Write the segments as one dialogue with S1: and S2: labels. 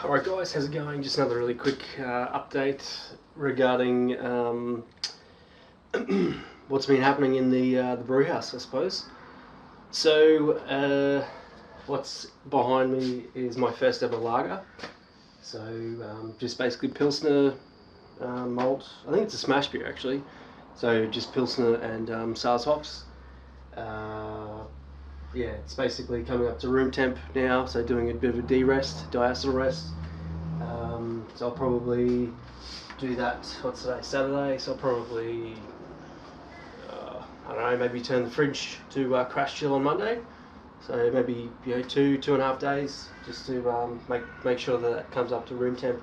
S1: Alright guys, how's it going? Just another really quick update regarding what's been happening in the brew house, I suppose. So what's behind me is my first ever lager. So just basically Pilsner malt. I think it's a smash beer actually. So just Pilsner and Sars hops. Yeah, it's basically coming up to room temp now, so doing a bit of a diacetyl rest. So I'll probably do that, what's today, Saturday, so I'll probably, I don't know, maybe turn the fridge to crash chill on Monday. So maybe, 2.5 days, just to make sure that that comes up to room temp.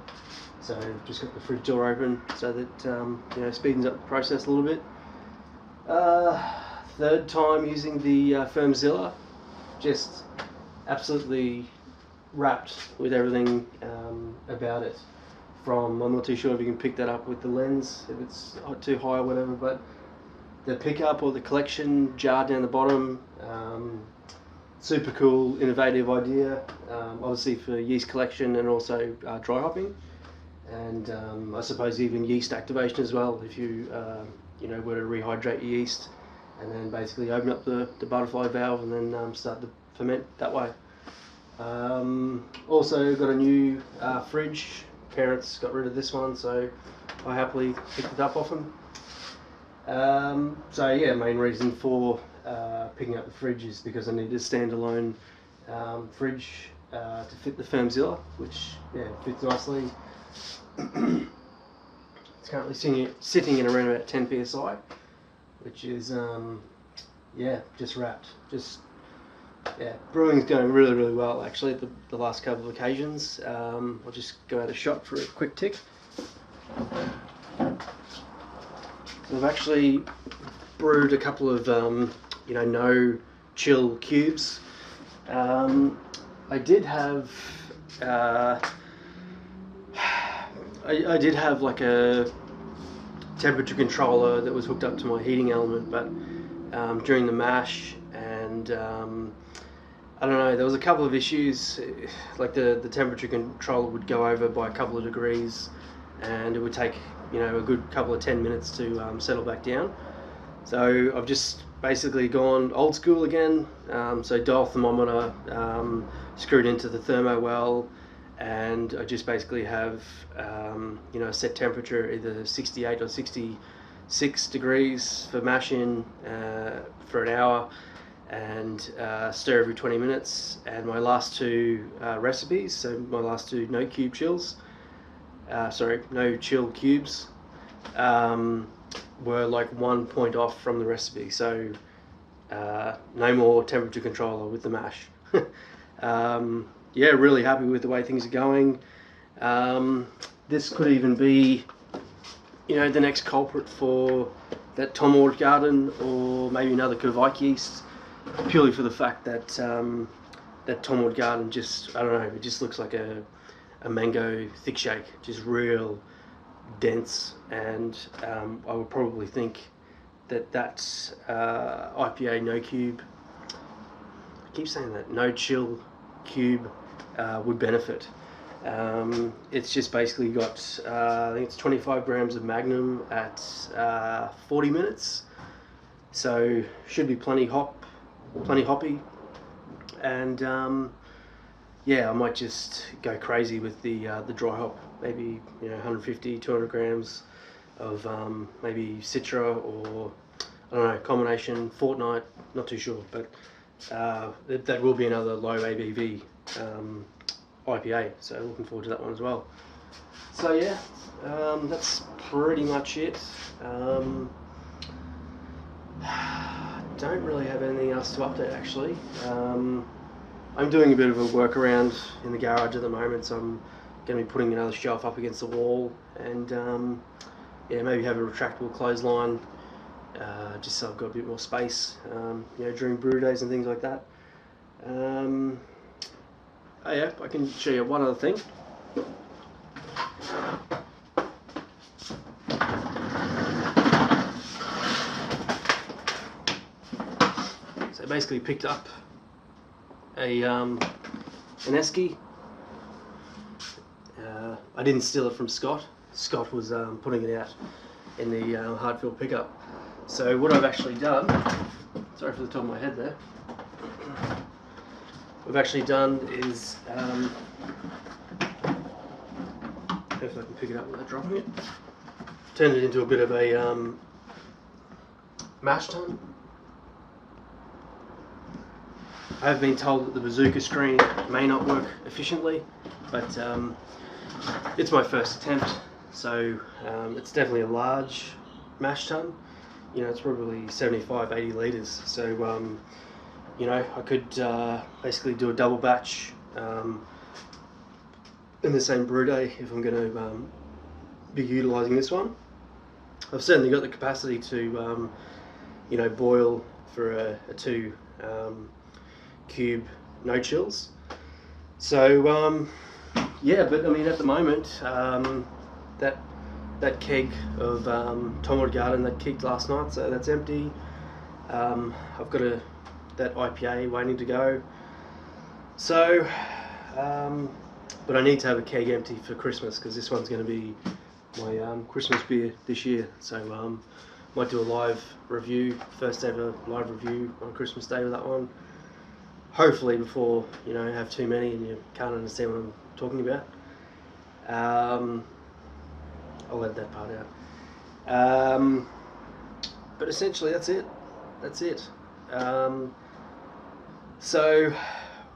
S1: So just got the fridge door open so that, speeds up the process a little bit. Third time using the Firmzilla, just absolutely wrapped with everything about it. I'm not too sure if you can pick that up with the lens, if it's too high or whatever, but the pickup or the collection jar down the bottom, super cool, innovative idea, obviously for yeast collection and also dry hopping, and I suppose even yeast activation as well, if you were to rehydrate your yeast and then basically open up the butterfly valve and then start to ferment that way. Also got a new fridge. Parents got rid of this one, so I happily picked it up off them. So yeah, main reason for picking up the fridge is because I needed a standalone fridge to fit the Firmzilla, which fits nicely. It's currently sitting in around about 10 psi, which is just wrapped. Brewing's going really, really well actually the last couple of occasions. I'll just go out a shot for a quick tick. So I've actually brewed a couple of no chill cubes. I did have I did have like a temperature controller that was hooked up to my heating element, but during the mash and I don't know, there was a couple of issues, like the temperature controller would go over by a couple of degrees and it would take a good couple of 10 minutes to settle back down. So I've just basically gone old school again, so dial thermometer screwed into the thermo well, and I just basically have a set temperature, either 68 or 66 degrees for mashing for an hour, and stir every 20 minutes. And my last two recipes, so my last two no chill cubes, were like 1 point off from the recipe, so no more temperature controller with the mash. Really happy with the way things are going. This could even be the next culprit for that Tom Garden, or maybe another Kvike yeast, purely for the fact that that Tom Garden just, I don't know, it just looks like a mango thick shake, just real dense, and I would probably think that IPA no cube, I keep saying that, no chill cube would benefit. It's just basically got I think it's 25 grams of Magnum at 40 minutes, so should be plenty hoppy, and I might just go crazy with the dry hop, maybe 150, 200 grams of maybe Citra, or I don't know, combination Fortnight, not too sure, but that will be another low ABV IPA, so looking forward to that one as well. So that's pretty much it. Don't really have anything else to update actually. I'm doing a bit of a workaround in the garage at the moment, so I'm going to be putting another shelf up against the wall, and maybe have a retractable clothesline, just so I've got a bit more space, during brew days and things like that. I can show you one other thing. So I basically picked up an esky I didn't steal it from Scott. Scott was putting it out in the hard-filled pickup. So what I've actually done, sorry for the top of my head there, what I've actually done is, if I can pick it up without dropping it, turned it into a bit of a mash tun. I have been told that the bazooka screen may not work efficiently, but it's my first attempt, so it's definitely a large mash tun. You know, it's probably 75-80 litres, so you know, I could basically do a double batch in the same brew day if I'm going to be utilising this one. I've certainly got the capacity to you know, boil for a 2 cube no chills. So yeah, but I mean, at the moment, that keg of Tomwood Garden that kicked last night, so that's empty. I've got that IPA waiting to go. So, but I need to have a keg empty for Christmas, because this one's going to be my Christmas beer this year. So might do a live review, first ever live review on Christmas Day with that one. Hopefully before, you know, have too many and you can't understand what I'm talking about. I'll edit that part out. But essentially that's it. That's it. So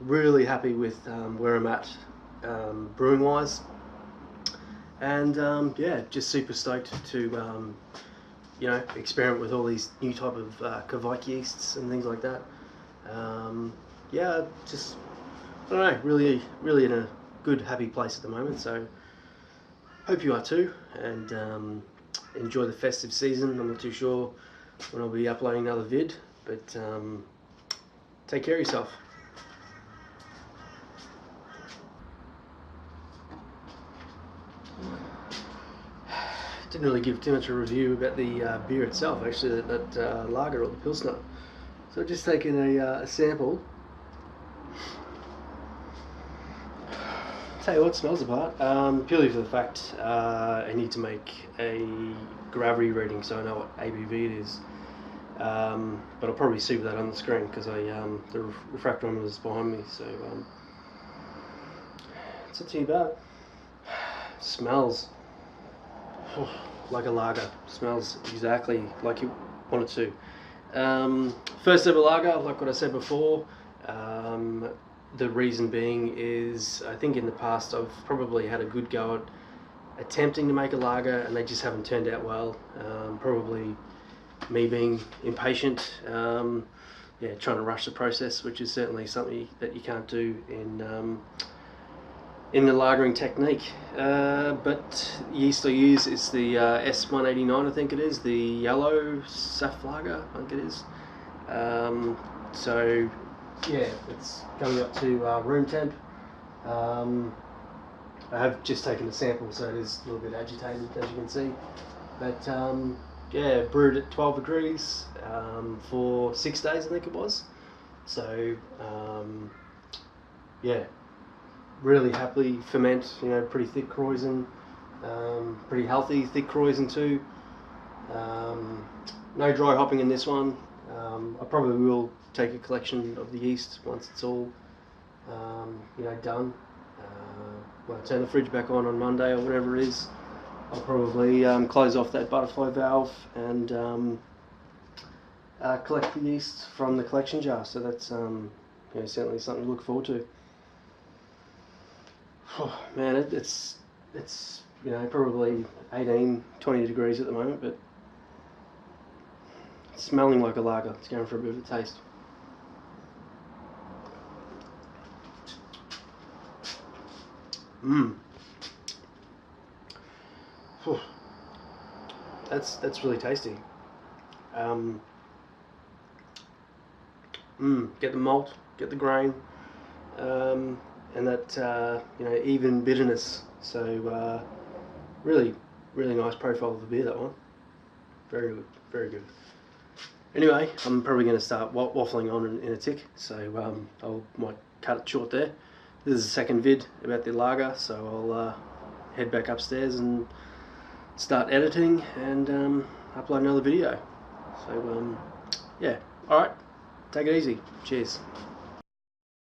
S1: really happy with where I'm at brewing wise, and yeah, just super stoked to you know, experiment with all these new type of Kvike yeasts and things like that. Yeah, just, I don't know, really in a good, happy place at the moment. So hope you are too, and enjoy the festive season. I'm not too sure when I'll be uploading another vid, but take care of yourself. Didn't really give too much a review about the beer itself, actually, that lager, or the Pilsner. So I've just taken a sample. Tell you what, smells apart, purely for the fact I need to make a gravity reading so I know what ABV it is. But I'll probably see that on the screen, because the refractometer is behind me, so it's not too bad. Smells like a lager. Smells exactly like you want it to. First ever lager, like what I said before. The reason being is, I think in the past I've probably had a good go at attempting to make a lager and they just haven't turned out well. Probably me being impatient, yeah, trying to rush the process, which is certainly something that you can't do in the lagering technique. But yeast I use is the S189, I think it is, the yellow Saf lager, I think it is. So yeah, it's coming up to room temp. I have just taken a sample, so it is a little bit agitated, as you can see. But yeah, brewed at 12 degrees for 6 days, I think it was. So yeah, really happily ferment, you know, pretty thick krausen, pretty healthy thick krausen too. No dry hopping in this one. I probably will take a collection of the yeast once it's all you know, done. When I turn the fridge back on Monday or whatever it is, I'll probably close off that butterfly valve and collect the yeast from the collection jar. So that's you know, certainly something to look forward to. Oh, man, it's you know, probably 18-20 degrees at the moment, but it's smelling like a lager. It's going for a bit of a taste. That's really tasty. Get the malt, get the grain, and that you know, even bitterness. So really nice profile of the beer, that one. Very good, very good. Anyway, I'm probably going to start waffling on in a tick, so I might cut it short there. This is the second vid about the lager, so head back upstairs and start editing and upload another video. So yeah, alright, take it easy. Cheers.